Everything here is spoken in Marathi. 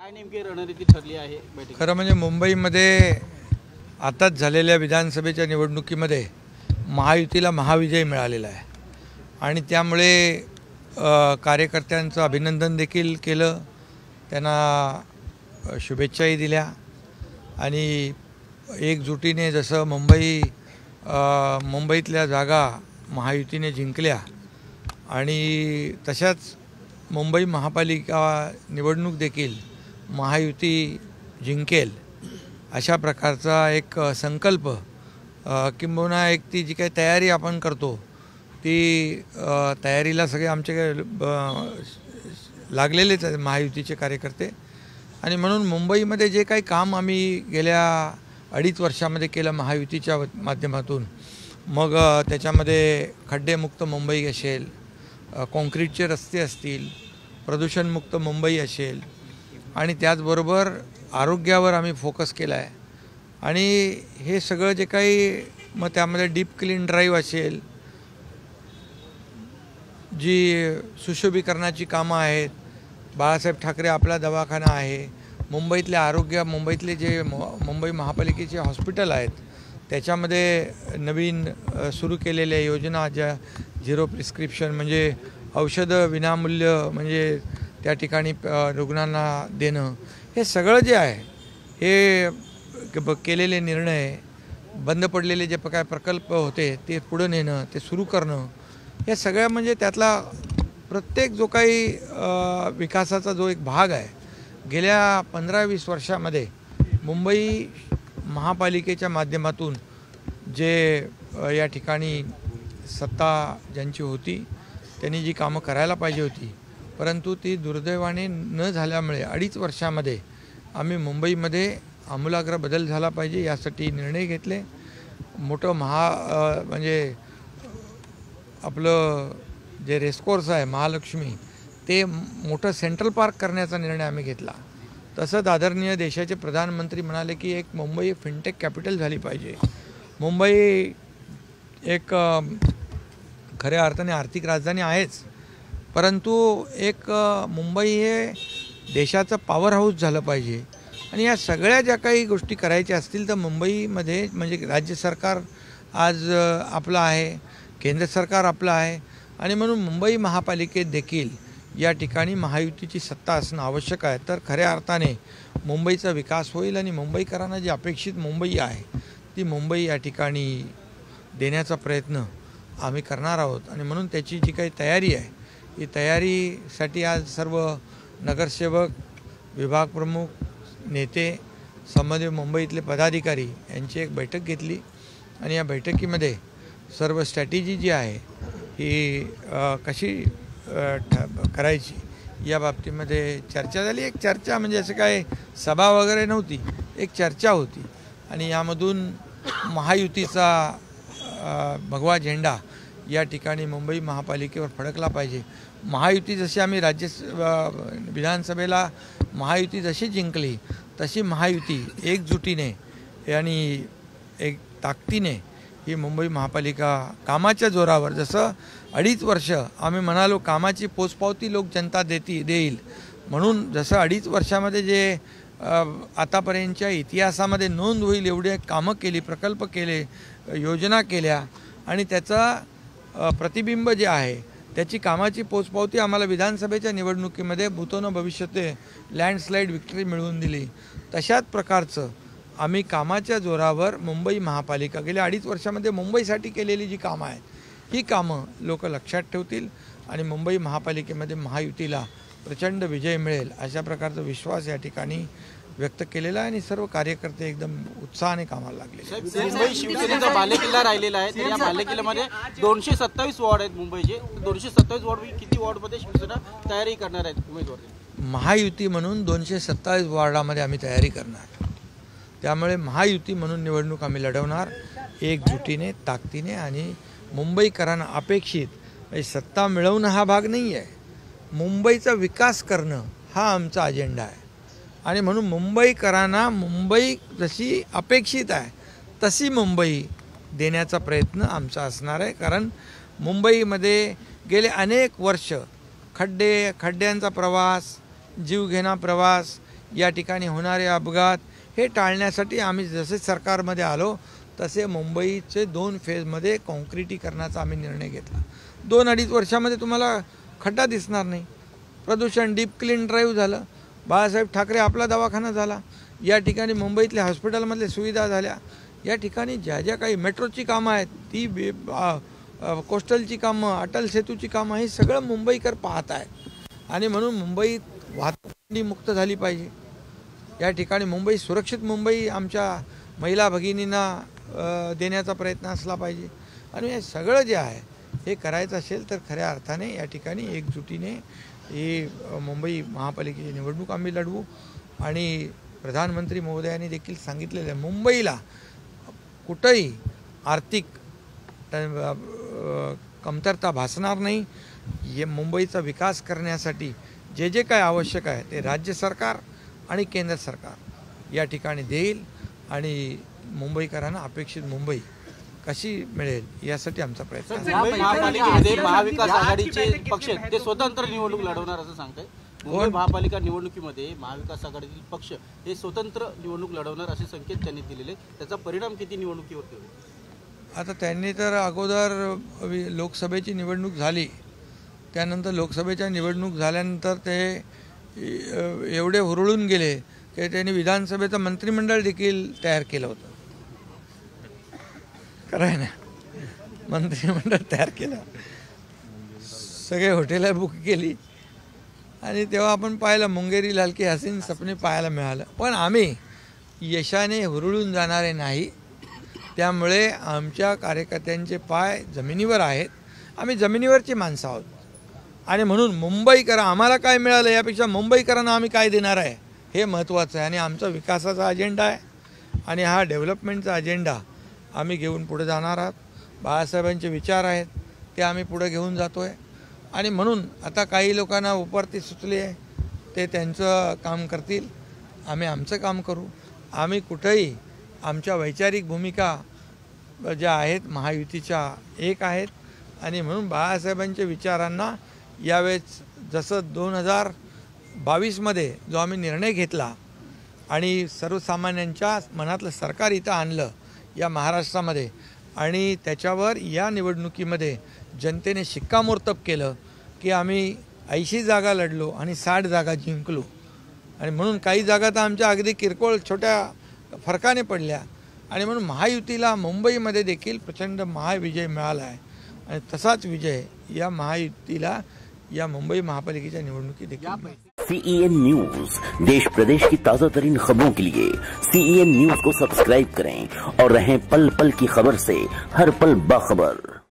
काय नेमकी रणनीती ठरली आहे बैठकीत? खरं म्हणजे मुंबईमध्ये आताच झालेल्या विधानसभेच्या निवडणुकीमध्ये महायुतीला महाविजय मिळालेला आहे आणि त्यामुळे कार्यकर्त्यांचं अभिनंदन देखील केलं, त्यांना शुभेच्छाही दिल्या आणि एकजुटीने जसं मुंबईतल्या जागा महायुतीने जिंकल्या आणि तशाच मुंबई महापालिका निवडणूक देखील महायुती जिंकेल अशा प्रकारचा एक संकल्प किंबहुना एक ती जी काही तयारी आपण करतो ती तयारीला सगळे आमचे लागलेलेच आहेत महायुतीचे कार्यकर्ते आणि म्हणून मुंबईमध्ये जे काही काम आम्ही गेल्या 2.5 वर्षामध्ये केलं महायुतीच्या माध्यमातून, मग त्याच्यामध्ये खड्डेमुक्त मुंबई असेल, कॉन्क्रीटचे रस्ते असतील, प्रदूषणमुक्त मुंबई असेल आणि त्याचबरोबर आरोग्यावर आम्ही फोकस केला आहे आणि हे सगळं जे काही मग त्यामध्ये डीप क्लीन ड्राईव्ह असेल, जी सुशोभीकरणाची कामं आहेत, बाळासाहेब ठाकरे आपला दवाखाना आहे, मुंबईतले जे मुंबई महापालिकेचे हॉस्पिटल आहेत त्याच्यामध्ये नवीन सुरू केलेल्या योजना ज्या झिरो प्रिस्क्रिप्शन म्हणजे औषधं विनामूल्य म्हणजे त्या ठिकाणी रुग्णांना देणं, हे सगळं जे आहे हे केलेले निर्णय, बंद पडलेले जे काय प्रकल्प होते ते पुढे नेणं, ते सुरू करणं, हे सगळ्या म्हणजे त्यातला प्रत्येक जो काही विकासाचा जो एक भाग आहे गेल्या 15-20 वर्षामध्ये मुंबई महापालिकेच्या माध्यमातून जे या ठिकाणी सत्ता ज्यांची होती त्यांनी जी कामं करायला पाहिजे होती परंतु ती दुर्दैवाने न झाल्यामुळे 2.5 वर्षामध्ये आम्ही मुंबईमध्ये आमूलाग्र बदल झाला पाहिजे यासाठी निर्णय घेतले. मोठं म्हणजे आपलं जे रेसकोर्स आहे महालक्ष्मी ते मोठं सेंट्रल पार्क करण्याचा निर्णय आम्ही घेतला. तसंच आदरणीय देशाचे प्रधानमंत्री म्हणाले की एक मुंबई फिनटेक कॅपिटल झाली पाहिजे. मुंबई एक खऱ्या अर्थाने आर्थिक राजधानी आहेच परंतु एक मुंबई हे देशाचं पॉवर हाऊस झालं पाहिजे आणि या सगळ्या ज्या काही गोष्टी करायच्या असतील तर मुंबईमध्ये म्हणजे राज्य सरकार आज आपलं आहे, केंद्र सरकार आपलं आहे आणि म्हणून मुंबई महापालिकेत देखील या ठिकाणी महायुतीची सत्ता असणं आवश्यक आहे. तर खऱ्या अर्थाने मुंबईचा विकास होईल आणि मुंबईकरांना जी अपेक्षित मुंबई आहे ती मुंबई या ठिकाणी देण्याचा प्रयत्न आम्ही करणार आहोत आणि म्हणून त्याची जी काही तयारी आहे ही तयारीसाठी आज सर्व नगरसेवक, विभाग प्रमुख, नेते, संबंधित मुंबईतले पदाधिकारी यांची एक बैठक घेतली आणि या बैठकीमध्ये सर्व स्ट्रॅटेजी जी आहे ही कशी करायची या बाबतीमध्ये चर्चा झाली. एक चर्चा म्हणजे असं काय सभा वगैरे नव्हती, एक चर्चा होती आणि यामधून महायुतीचा भगवा झेंडा या ठिकाणी मुंबई महापालिकेवर फडकला पाहिजे. महायुती जशी आम्ही विधानसभेला महायुती जशी जिंकली तशी महायुती एकजुटीने आणि एक ताकदीने ही मुंबई महापालिका कामाच्या जोरावर, जसं 2.5 वर्ष आम्ही म्हणालो कामाची पोचपावती लोक जनता देईल म्हणून जसं 2.5 वर्षामध्ये जे आतापर्यंतच्या इतिहासामध्ये नोंद होईल एवढे कामं केली, प्रकल्प केले, योजना केल्या आणि त्याचा प्रतिबिंब जे आहे त्याची कामाची पोचपावती आम्हाला विधानसभेच्या निवडणुकीमध्ये भूतोन भविष्यते लँडस्लाईड विक्ट्री मिळवून दिली. तशाच प्रकारचं आम्ही कामाच्या जोरावर मुंबई महापालिका गेल्या 2.5 वर्षामध्ये मुंबईसाठी केलेली जी कामं आहेत ही कामं लोक लक्षात ठेवतील आणि मुंबई महापालिकेमध्ये महायुतीला प्रचंड विजय मिळेल अशा प्रकारचा विश्वास या ठिकाणी व्यक्त केलेला आहे आणि सर्व कार्यकर्ते एकदम उत्साहाने कामाला लागले. मुंबई शिवसेनेचा बालेकिल्ला राहिलेला आहे तर या बालेकिल्ल्यामध्ये 227 वॉर्ड आहेत मुंबईचे. 227 वॉर्ड किती वॉर्डमध्ये शिवसेना तयारी करणार आहेत उमेदवार? महायुती म्हणून 227 वॉर्डामध्ये आम्ही तयारी करणार. त्यामुळे महायुती म्हणून निवडणूक आम्ही लढवणार एकजुटीने, ताकदीने आणि मुंबईकरांना अपेक्षित सत्ता मिळवणं हा भाग नाही आहे, मुंबईचा विकास करणं हा आमचा अजेंडा आहे आणि म्हणून मुंबईकरांना मुंबई जशी अपेक्षित आहे तशी मुंबई देण्याचा प्रयत्न आमचा असणार आहे. कारण मुंबईमध्ये गेले अनेक वर्ष खड्ड्यांचा प्रवास, जीवघेणा प्रवास या ठिकाणी होणारे अपघात हे टाळण्यासाठी आम्ही जसे सरकारमध्ये आलो तसे मुंबईचे 2 फेजमध्ये काँक्रिटीकरणाचा आम्ही निर्णय घेतला. 2-2.5 वर्षामध्ये तुम्हाला खड्डा दिसणार नाही. प्रदूषण डीप क्लीन ड्राईव्ह झालं, बाळासाहेब ठाकरे आपला दवाखाना झाला, या ठिकाणी मुंबईतल्या हॉस्पिटलमधल्या सुविधा झाल्या, या ठिकाणी ज्या ज्या काही मेट्रोची कामं आहेत ती कोस्टलची कामं, अटल सेतूची कामं हे सगळं मुंबईकर पाहत आहेत. आणि म्हणून मुंबईत वाहतूक मुक्त झाली पाहिजे. या ठिकाणी मुंबई सुरक्षित मुंबई आमच्या महिला भगिनींना देण्याचा प्रयत्न असला पाहिजे. आणि हे सगळं जे आहे हे करायचं असेल तर खऱ्या अर्थाने या ठिकाणी एकजुटीने ही मुंबई महापालिकेची निवडणूक आम्ही लढवू. आणि प्रधानमंत्री महोदयांनी देखील सांगितलेलं आहे मुंबईला कुठंही आर्थिक कमतरता भासणार नाही. हे मुंबईचा विकास करण्यासाठी जे जे काय आवश्यक आहे ते राज्य सरकार आणि केंद्र सरकार या ठिकाणी देईल. आणि मुंबईकरांना अपेक्षित मुंबई कशी मिळेल यासाठी आमचा प्रयत्न आहे. महापालिकेमध्ये महाविकास आघाडीचे पक्ष ते स्वतंत्र निवडणूक लढवणार असं सांगताय. मुंबई महापालिका निवडणुकीमध्ये महाविकास आघाडीतील पक्ष हे स्वतंत्र निवडणूक लढवणार असे संकेत त्यांनी दिलेले. त्याचा परिणाम किती निवडणुकीवरती होईल? आता त्यांनी तर अगोदर लोकसभेची निवडणूक झाली, त्यानंतर लोकसभेच्या निवडणूक झाल्यानंतर ते एवढे हुरळून गेले की त्यांनी विधानसभेचं मंत्रिमंडळ देखील तयार केलं होतं. खरं ना, मंत्रिमंडळ तयार केलं, सगळे हॉटेलं बुक केली आणि तेव्हा आपण पाहिलं मुंगेरी लाल की हसीन सपने पाहायला मिळालं. पण आम्ही यशाने हुरळून जाणारे नाही. त्यामुळे आमच्या कार्यकर्त्यांचे पाय जमिनीवर आहेत. आम्ही जमिनीवरची माणसं आहोत. आणि म्हणून मुंबईकर आम्हाला काय मिळालं यापेक्षा मुंबईकरांना आम्ही काय देणार आहे हे महत्त्वाचं आहे. आणि आमचा विकासाचा अजेंडा आहे आणि हा डेव्हलपमेंटचा अजेंडा आम्ही घेऊन पुढे जाणार आहोत. बाळासाहेबांचे विचार आहेत ते आम्ही पुढे घेऊन जातो आहे. आणि म्हणून आता काही लोकांना उपरती सुचली आहे, ते त्यांचं काम करतील, आम्ही आमचं काम करू. आम्ही कुठंही आमच्या वैचारिक भूमिका ज्या आहेत महायुतीच्या एक आहेत. आणि म्हणून बाळासाहेबांच्या विचारांना यावेळेस जसं 2022मध्ये जो आम्ही निर्णय घेतला आणि सर्वसामान्यांच्या मनातलं सरकार इथं आणलं या महाराष्ट्रामध्ये, आणि त्याच्यावर या निवडणुकीमध्ये जनतेने शिक्कामोर्तब केलं की आम्ही 80 जागा लढलो आणि 60 जागा जिंकलो. आणि म्हणून काही जागा तर आमच्या अगदी किरकोळ छोट्या फरकाने पडल्या. आणि म्हणून महायुतीला मुंबईमध्ये देखील प्रचंड महाविजय मिळाला आहे. आणि तसाच विजय या महायुतीला या मुंबई महापालिकेच्या निवडणुकीत देखील. CEN न्यूज, देश प्रदेश की ताजा तरीन खबरों के लिए CEN न्यूज को सब्सक्राइब करें और रहें पल पल की खबर से हर पल बाखबर.